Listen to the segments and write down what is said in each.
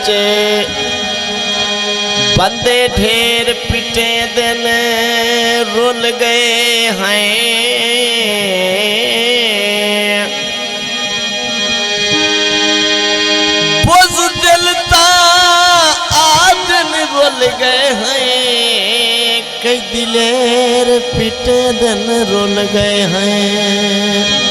बच्चे बंदे ढेर पिटे दिन रुल गए हैं। बुझ दिलता आदन रुल गए हैं। कई दिलेर पिटे दिन रुल गए हैं।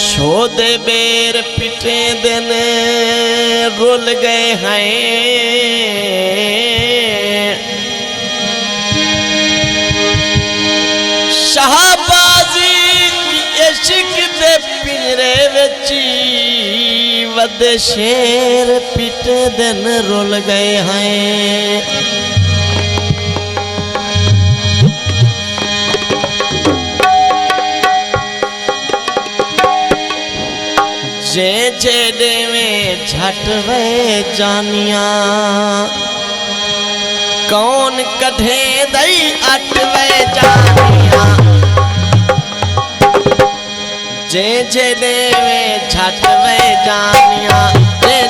छोदे बेर पिटे दिन रुल गए हैं। शाहबाजी इश्क दे पिंजरे विच वदे शेर पिटे दिन रुल गए हैं। जे जेडे में झटवे जानिया कौन कढ़े दई अटवे जानिया। जे जेडे में झटवे जानिया जे